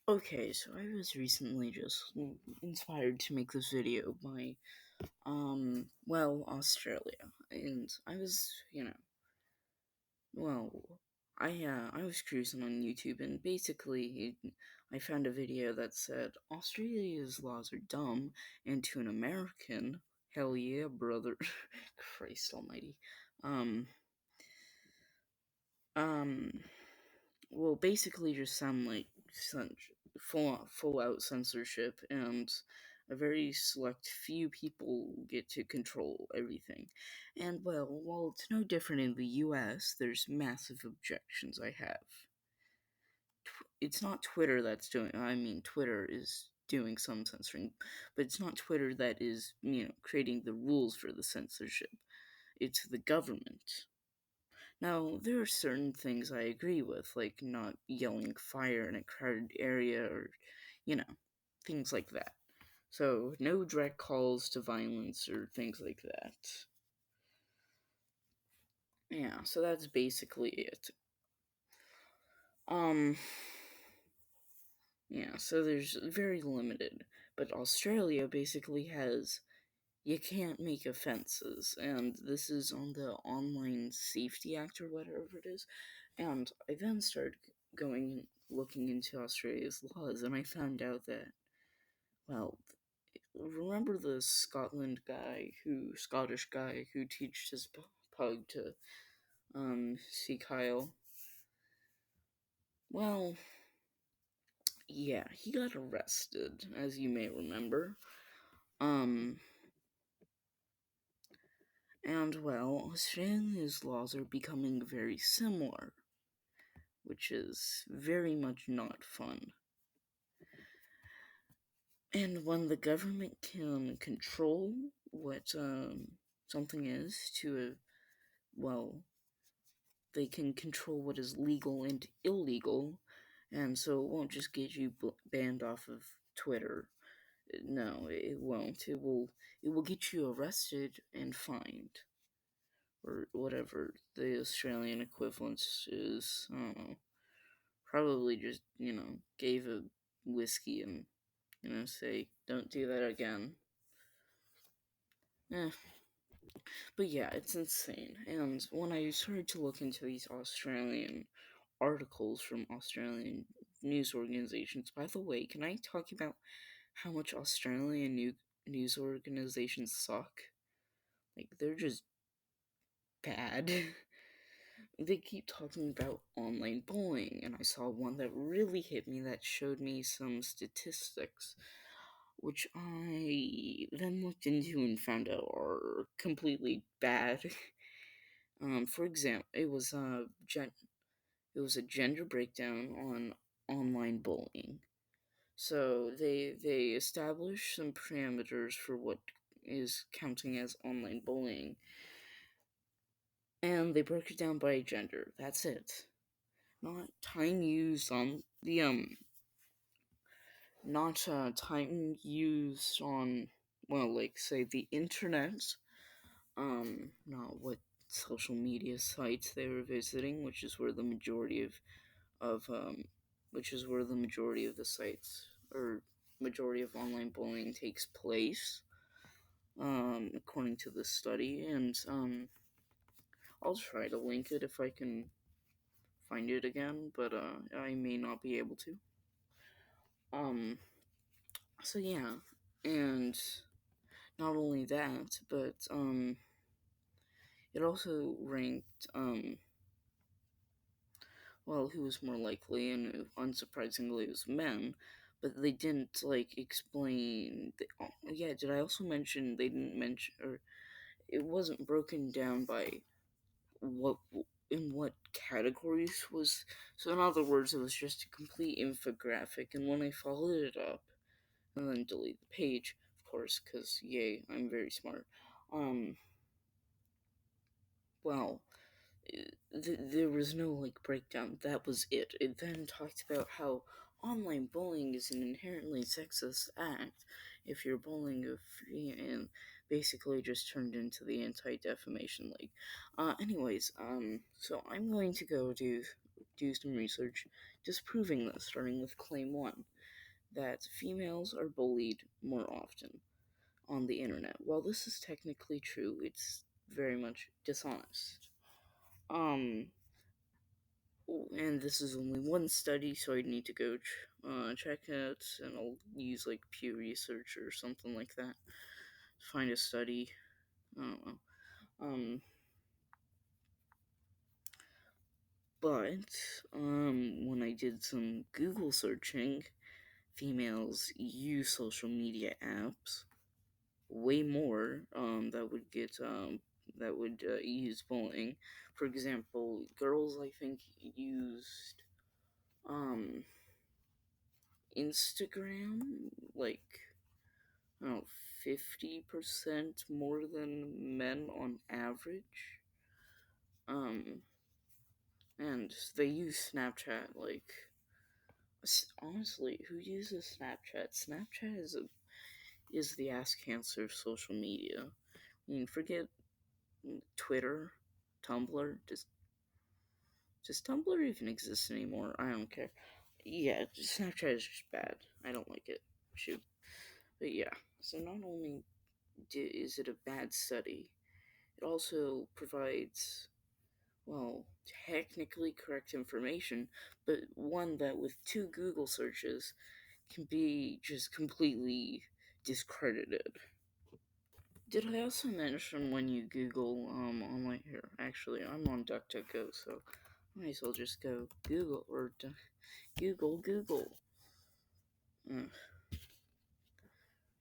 Okay, so I was recently just inspired to make this video by, Australia. And I was, well, I was cruising on YouTube and basically I found a video that said Australia's laws are dumb, and to an American, hell yeah, brother. Christ almighty. Um, um, Will basically just sound like full out censorship, and a very select few people get to control everything. And while it's no different in the US, there's massive objections I have. It's not Twitter that's doing, I mean, Twitter is doing some censoring, but it's not Twitter that is, creating the rules for the censorship. It's the government. Now, there are certain things I agree with, like not yelling fire in a crowded area or, you know, things like that. So, no direct calls to violence or things like that. Yeah, so that's basically it. Um, yeah, so there's very limited. But Australia basically has you can't make offenses, and this is on the Online Safety Act or whatever it is. And I then started going looking into Australia's laws, and I found out that, well, remember the Scottish guy who teached his pug to see Kyle? Well, yeah, he got arrested, as you may remember. Um, and Australia's laws are becoming very similar, which is very much not fun. And when the government can control what something is well, they can control what is legal and illegal, and so it won't just get you banned off of Twitter. No, it won't. It will get you arrested and fined, or whatever the Australian equivalence is. I don't know. Probably just gave a whiskey and say, don't do that again. Eh. But yeah, it's insane. And when I started to look into these Australian articles from Australian news organizations, by the way, can I talk about how much Australian news organizations suck? Like, they're just bad. They keep talking about online bullying, and I saw one that really hit me that showed me some statistics which I then looked into and found out are completely bad. For example, it was a gender breakdown on online bullying. So they establish some parameters for what is counting as online bullying, and they broke it down by gender. That's it. Not time used on the not time used on, like, say, the internet, not what social media sites they were visiting, of which is where the majority of the sites or majority of online bullying takes place, according to this study. And I'll try to link it if I can find it again, but I may not be able to. Um, so yeah, and not only that, but it also ranked who was more likely, and unsurprisingly, it was men. But they didn't explain. Yeah, did I also mention they didn't mention, or it wasn't broken down by what in what categories was. So in other words, it was just a complete infographic. And when I followed it up and then delete the page, of course, because yay, I'm very smart. Um, well, there was no breakdown. That was it. It then talked about how online bullying is an inherently sexist act if you're bullying and basically just turned into the Anti-Defamation League. Anyways, so I'm going to go do some research disproving this, starting with claim one. that females are bullied more often on the internet. While this is technically true, it's very much dishonest. Um, and this is only one study, so I need to go check it, and I'll use like Pew Research or something like that. Find a study. I don't know. But when I did some Google searching, females use social media apps way more. That would use bullying. For example, girls I think used um Instagram like I don't know 50% more than men on average. Um, and they use Snapchat like honestly, who uses Snapchat? Snapchat is the ass cancer of social media. I mean, forget Twitter, Tumblr. Does Tumblr even exist anymore? I don't care. Yeah, Snapchat is just bad. I don't like it. Shoot. But yeah, so not only is it a bad study, it also provides, well, technically correct information, but one that with two Google searches can be just completely discredited. Did I also mention when you Google online here? Actually, I'm on DuckDuckGo, so I might as well just go Google or Google. Uh,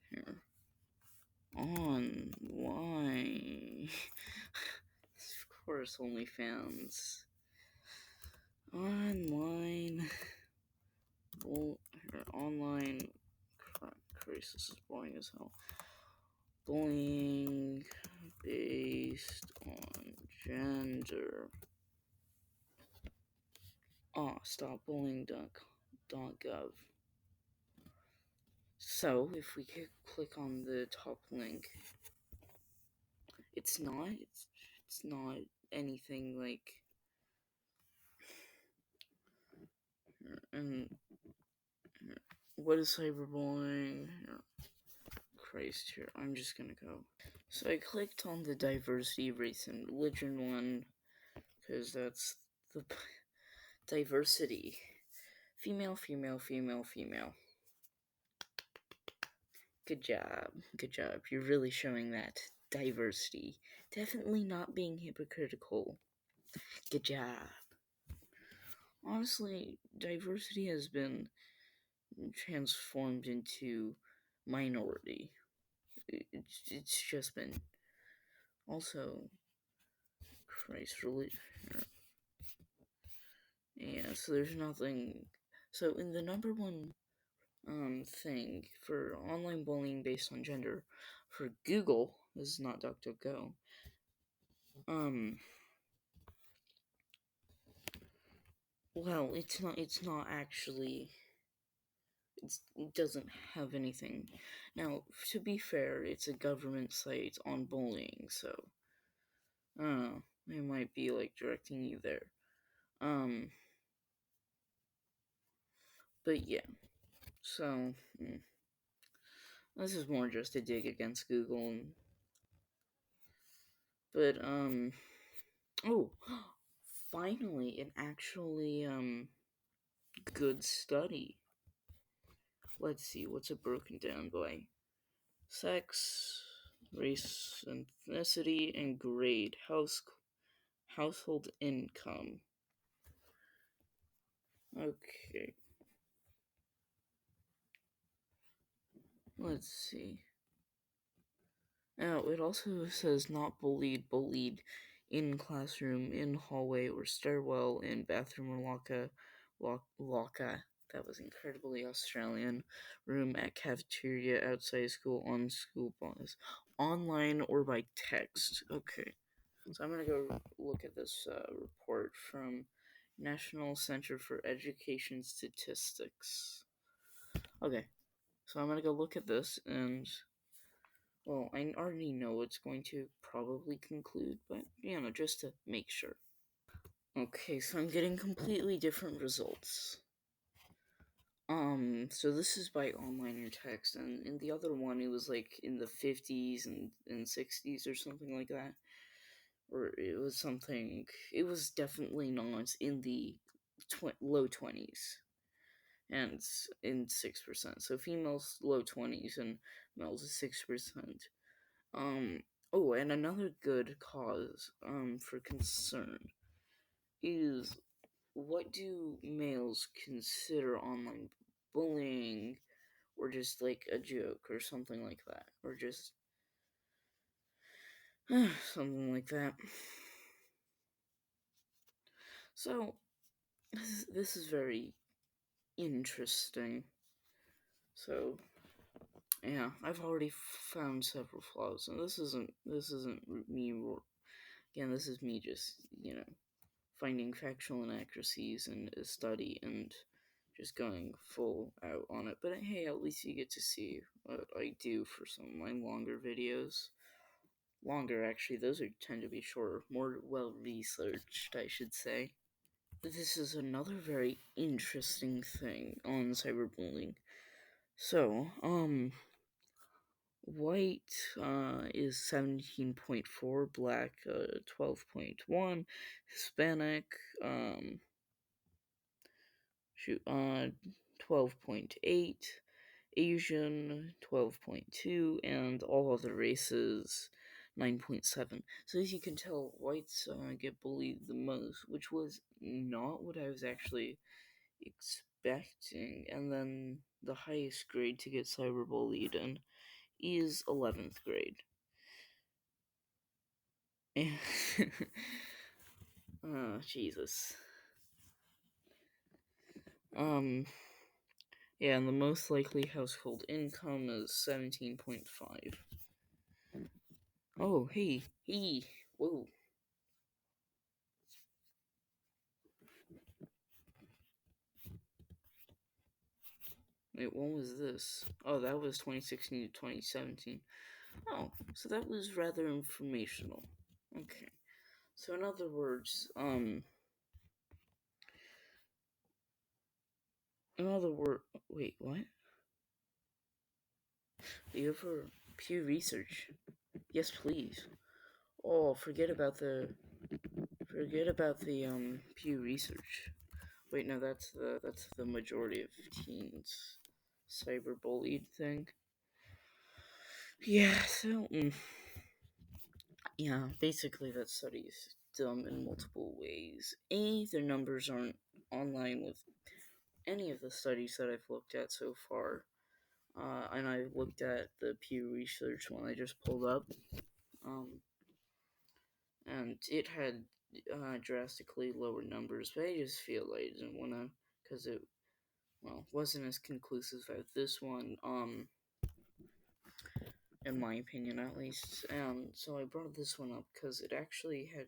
Here online. Of course, OnlyFans. Online. Well, here, online. Christ, this is boring as hell. Bullying based on gender. Stopbullying.gov. So, if we click on the top link, it's not anything like. And what is cyberbullying? Christ, here, I'm just gonna go. So I clicked on the diversity, race, and religion one, because that's the diversity. Female, female, female, female. Good job. Good job. You're really showing that diversity. Definitely not being hypocritical. Good job. Honestly, diversity has been transformed into minority. It's just been. Also, Christ, religion. Yeah, so there's nothing. So, in the number one thing for online bullying based on gender for Google, this is not DuckDuckGo. Well, it's not actually. It doesn't have anything. Now, to be fair, it's a government site on bullying, so they might be like directing you there. But yeah. So this is more just a dig against Google. But oh, finally an actually good study. Let's see, what's it broken down by? Sex, race, ethnicity, and grade. Household income. Okay. Let's see. Now, it also says not bullied, bullied in classroom, in hallway or stairwell, in bathroom or locker. That was incredibly Australian. Room at cafeteria, outside school, on school bus, online or by text. Okay. So I'm gonna go look at this report from National Center for Education Statistics. Okay. So I'm gonna go look at this and well, I already know it's going to probably conclude, but just to make sure. Okay, so I'm getting completely different results. So this is by online or text, and in the other one it was like in the 50s and 60s or something like that. Or it was something, it was definitely not in the low 20s and in 6%. So females low 20s and males is 6%. Um, oh, and another good cause for concern is, what do males consider online bullying, or just like a joke or something like that, or just something like that. So this is very interesting. So yeah, I've already found several flaws, and this isn't me. Again, this is me just finding factual inaccuracies in a study and just going full out on it. But hey, at least you get to see what I do for some of my longer videos. Longer, actually, those tend to be shorter, more well researched, I should say. This is another very interesting thing on cyberbullying. So, white is 17.4, black 12.1, Hispanic 12.8, Asian 12.2, and all other races 9.7. So as you can tell, whites get bullied the most, which was not what I was actually expecting. And then the highest grade to get cyberbullied in is 11th grade. Oh, Jesus. Yeah, and the most likely household income is 17.5. Oh, hey, whoa. Wait, when was this? Oh, that was 2016 to 2017. Oh, so that was rather informational. Okay. So in other words, wait, what? Do you ever Pew Research? Yes, please. Oh, forget about the Pew Research. Wait, no, that's the majority of teens cyberbullied thing. Yeah, so yeah, basically that study is dumb in multiple ways. A, their numbers aren't online with any of the studies that I've looked at so far. And I looked at the Pew Research one I just pulled up. And it had drastically lower numbers, but I just feel like I didn't want to, because it, well, wasn't as conclusive as this one, in my opinion at least. And so I brought this one up because it actually had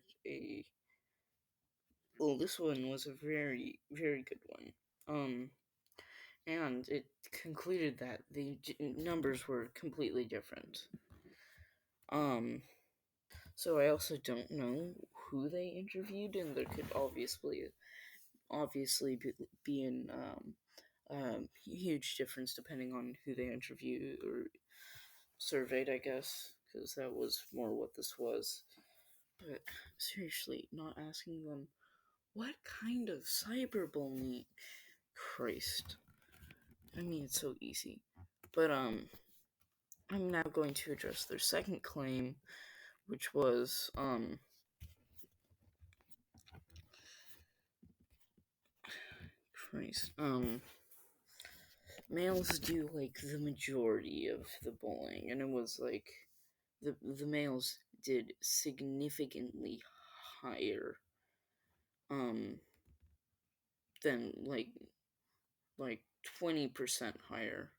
well, this one was a very, very good one. And it concluded that the numbers were completely different. So I also don't know who they interviewed, and there could obviously be an huge difference depending on who they interviewed or surveyed, I guess, because that was more what this was. But seriously, not asking them what kind of cyberbullying. Christ. I mean, it's so easy. But I'm now going to address their second claim, which was Christ. Males do like the majority of the bullying, and it was like the males did significantly higher um than like 20% higher.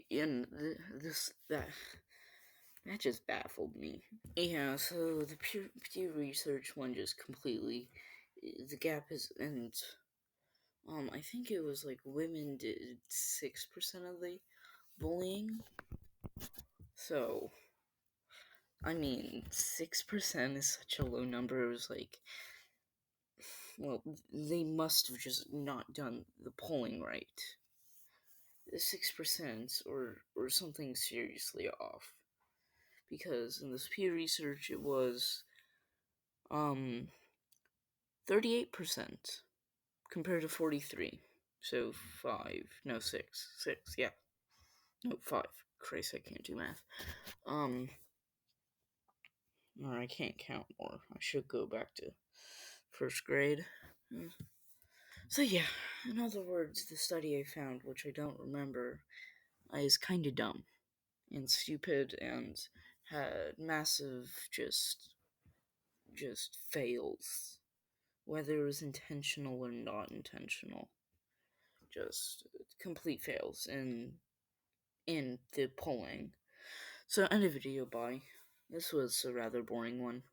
And this that just baffled me. Yeah, so the Pew Research one just completely, the gap is, and I think it was like women did 6% of the bullying. So I mean, 6% is such a low number. It was like well, they must have just not done the polling right. 6% or something seriously off. Because in this Pew Research it was 38% compared to 43. So 6, yeah. No, 5. Christ, I can't do math. Or I can't count more. I should go back to first grade. So yeah, in other words, the study I found, which I don't remember, is kind of dumb and stupid and had massive just fails, whether it was intentional or not intentional. Just complete fails in the polling. So end of video. Bye. This was a rather boring one.